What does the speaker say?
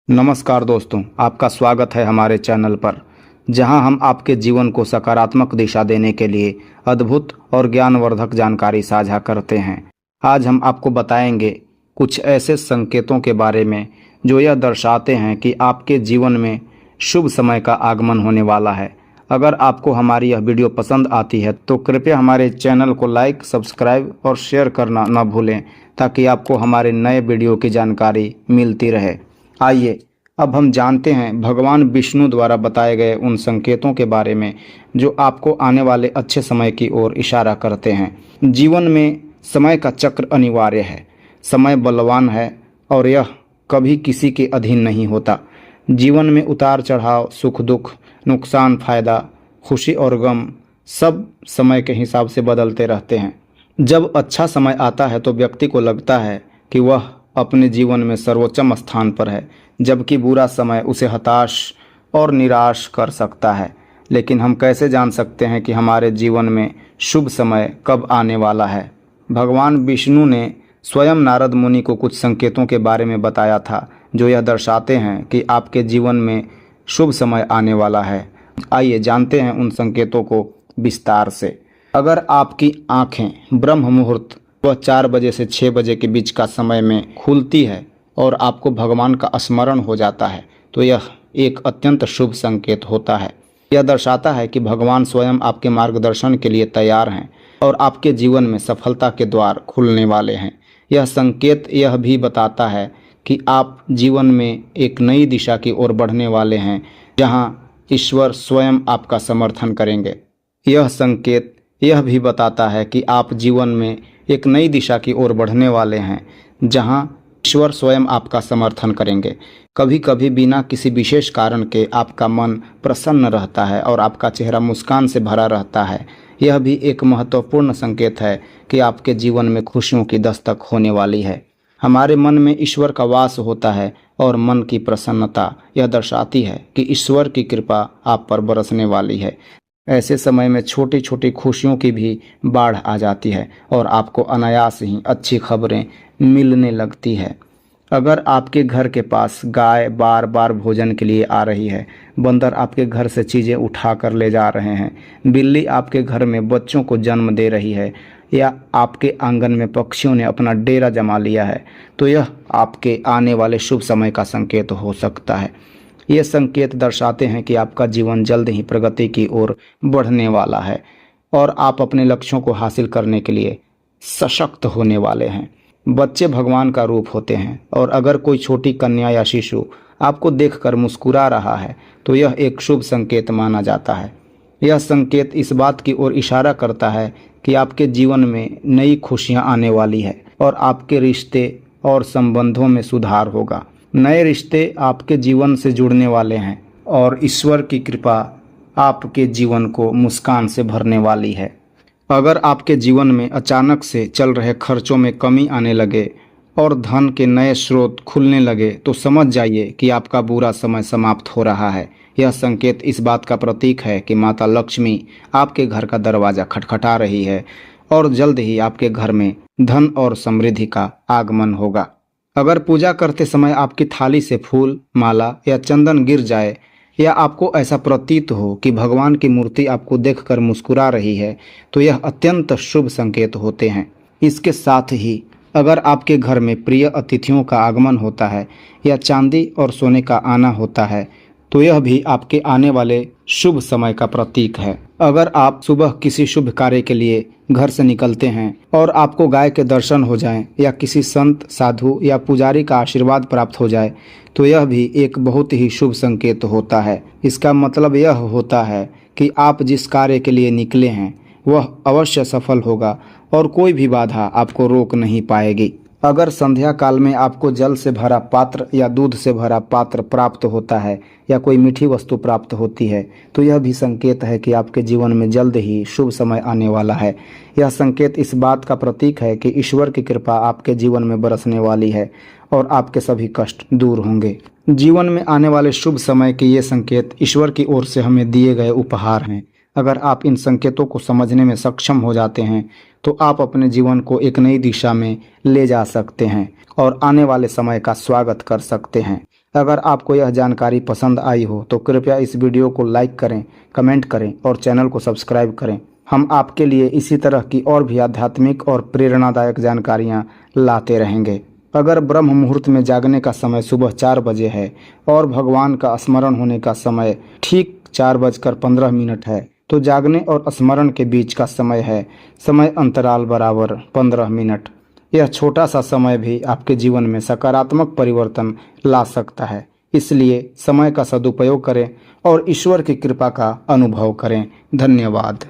नमस्कार दोस्तों, आपका स्वागत है हमारे चैनल पर, जहां हम आपके जीवन को सकारात्मक दिशा देने के लिए अद्भुत और ज्ञानवर्धक जानकारी साझा करते हैं। आज हम आपको बताएंगे कुछ ऐसे संकेतों के बारे में जो यह दर्शाते हैं कि आपके जीवन में शुभ समय का आगमन होने वाला है। अगर आपको हमारी यह वीडियो पसंद आती है तो कृपया हमारे चैनल को लाइक, सब्सक्राइब और शेयर करना न भूलें, ताकि आपको हमारे नए वीडियो की जानकारी मिलती रहे। आइए अब हम जानते हैं भगवान विष्णु द्वारा बताए गए उन संकेतों के बारे में जो आपको आने वाले अच्छे समय की ओर इशारा करते हैं। जीवन में समय का चक्र अनिवार्य है। समय बलवान है और यह कभी किसी के अधीन नहीं होता। जीवन में उतार चढ़ाव, सुख दुख, नुकसान फायदा, खुशी और गम सब समय के हिसाब से बदलते रहते हैं। जब अच्छा समय आता है तो व्यक्ति को लगता है कि वह अपने जीवन में सर्वोच्चम स्थान पर है, जबकि बुरा समय उसे हताश और निराश कर सकता है। लेकिन हम कैसे जान सकते हैं कि हमारे जीवन में शुभ समय कब आने वाला है? भगवान विष्णु ने स्वयं नारद मुनि को कुछ संकेतों के बारे में बताया था जो यह दर्शाते हैं कि आपके जीवन में शुभ समय आने वाला है। आइए जानते हैं उन संकेतों को विस्तार से। अगर आपकी आंखें ब्रह्म मुहूर्त वह 4 बजे से 6 बजे के बीच का समय में खुलती है और आपको भगवान का स्मरण हो जाता है, तो यह एक अत्यंत शुभ संकेत होता है। यह दर्शाता है कि भगवान स्वयं आपके मार्गदर्शन के लिए तैयार हैं और आपके जीवन में सफलता के द्वार खुलने वाले हैं। यह संकेत यह भी बताता है कि आप जीवन में एक नई दिशा की ओर बढ़ने वाले हैं, जहां ईश्वर स्वयं आपका समर्थन करेंगे। यह संकेत यह भी बताता है कि आप जीवन में एक नई दिशा की ओर बढ़ने वाले हैं, जहां ईश्वर स्वयं आपका समर्थन करेंगे। कभी कभी बिना किसी विशेष कारण के आपका मन प्रसन्न रहता है और आपका चेहरा मुस्कान से भरा रहता है। यह भी एक महत्वपूर्ण संकेत है कि आपके जीवन में खुशियों की दस्तक होने वाली है। हमारे मन में ईश्वर का वास होता है और मन की प्रसन्नता यह दर्शाती है कि ईश्वर की कृपा आप पर बरसने वाली है। ऐसे समय में छोटी छोटी खुशियों की भी बाढ़ आ जाती है और आपको अनायास ही अच्छी खबरें मिलने लगती है। अगर आपके घर के पास गाय बार बार भोजन के लिए आ रही है, बंदर आपके घर से चीज़ें उठा कर ले जा रहे हैं, बिल्ली आपके घर में बच्चों को जन्म दे रही है या आपके आंगन में पक्षियों ने अपना डेरा जमा लिया है, तो यह आपके आने वाले शुभ समय का संकेत हो सकता है। ये संकेत दर्शाते हैं कि आपका जीवन जल्द ही प्रगति की ओर बढ़ने वाला है और आप अपने लक्ष्यों को हासिल करने के लिए सशक्त होने वाले हैं। बच्चे भगवान का रूप होते हैं और अगर कोई छोटी कन्या या शिशु आपको देखकर मुस्कुरा रहा है तो यह एक शुभ संकेत माना जाता है। यह संकेत इस बात की ओर इशारा करता है कि आपके जीवन में नई खुशियां आने वाली है और आपके रिश्ते और संबंधों में सुधार होगा। नए रिश्ते आपके जीवन से जुड़ने वाले हैं और ईश्वर की कृपा आपके जीवन को मुस्कान से भरने वाली है। अगर आपके जीवन में अचानक से चल रहे खर्चों में कमी आने लगे और धन के नए स्रोत खुलने लगे, तो समझ जाइए कि आपका बुरा समय समाप्त हो रहा है। यह संकेत इस बात का प्रतीक है कि माता लक्ष्मी आपके घर का दरवाज़ा खटखटा रही है और जल्द ही आपके घर में धन और समृद्धि का आगमन होगा। अगर पूजा करते समय आपकी थाली से फूल, माला या चंदन गिर जाए या आपको ऐसा प्रतीत हो कि भगवान की मूर्ति आपको देखकर मुस्कुरा रही है, तो यह अत्यंत शुभ संकेत होते हैं। इसके साथ ही अगर आपके घर में प्रिय अतिथियों का आगमन होता है या चांदी और सोने का आना होता है, तो यह भी आपके आने वाले शुभ समय का प्रतीक है। अगर आप सुबह किसी शुभ कार्य के लिए घर से निकलते हैं और आपको गाय के दर्शन हो जाएं या किसी संत, साधु या पुजारी का आशीर्वाद प्राप्त हो जाए, तो यह भी एक बहुत ही शुभ संकेत होता है। इसका मतलब यह होता है कि आप जिस कार्य के लिए निकले हैं वह अवश्य सफल होगा और कोई भी बाधा आपको रोक नहीं पाएगी। अगर संध्या काल में आपको जल से भरा पात्र या दूध से भरा पात्र प्राप्त होता है या कोई मीठी वस्तु प्राप्त होती है, तो यह भी संकेत है कि आपके जीवन में जल्द ही शुभ समय आने वाला है। यह संकेत इस बात का प्रतीक है कि ईश्वर की कृपा आपके जीवन में बरसने वाली है और आपके सभी कष्ट दूर होंगे। जीवन में आने वाले शुभ समय के ये संकेत ईश्वर की ओर से हमें दिए गए उपहार हैं। अगर आप इन संकेतों को समझने में सक्षम हो जाते हैं तो आप अपने जीवन को एक नई दिशा में ले जा सकते हैं और आने वाले समय का स्वागत कर सकते हैं। अगर आपको यह जानकारी पसंद आई हो तो कृपया इस वीडियो को लाइक करें, कमेंट करें और चैनल को सब्सक्राइब करें। हम आपके लिए इसी तरह की और भी आध्यात्मिक और प्रेरणादायक जानकारियाँ लाते रहेंगे। अगर ब्रह्म मुहूर्त में जागने का समय सुबह 4 बजे है और भगवान का स्मरण होने का समय ठीक 4:15 है, तो जागने और स्मरण के बीच का समय है समय अंतराल बराबर 15 मिनट। यह छोटा सा समय भी आपके जीवन में सकारात्मक परिवर्तन ला सकता है। इसलिए समय का सदुपयोग करें और ईश्वर की कृपा का अनुभव करें। धन्यवाद।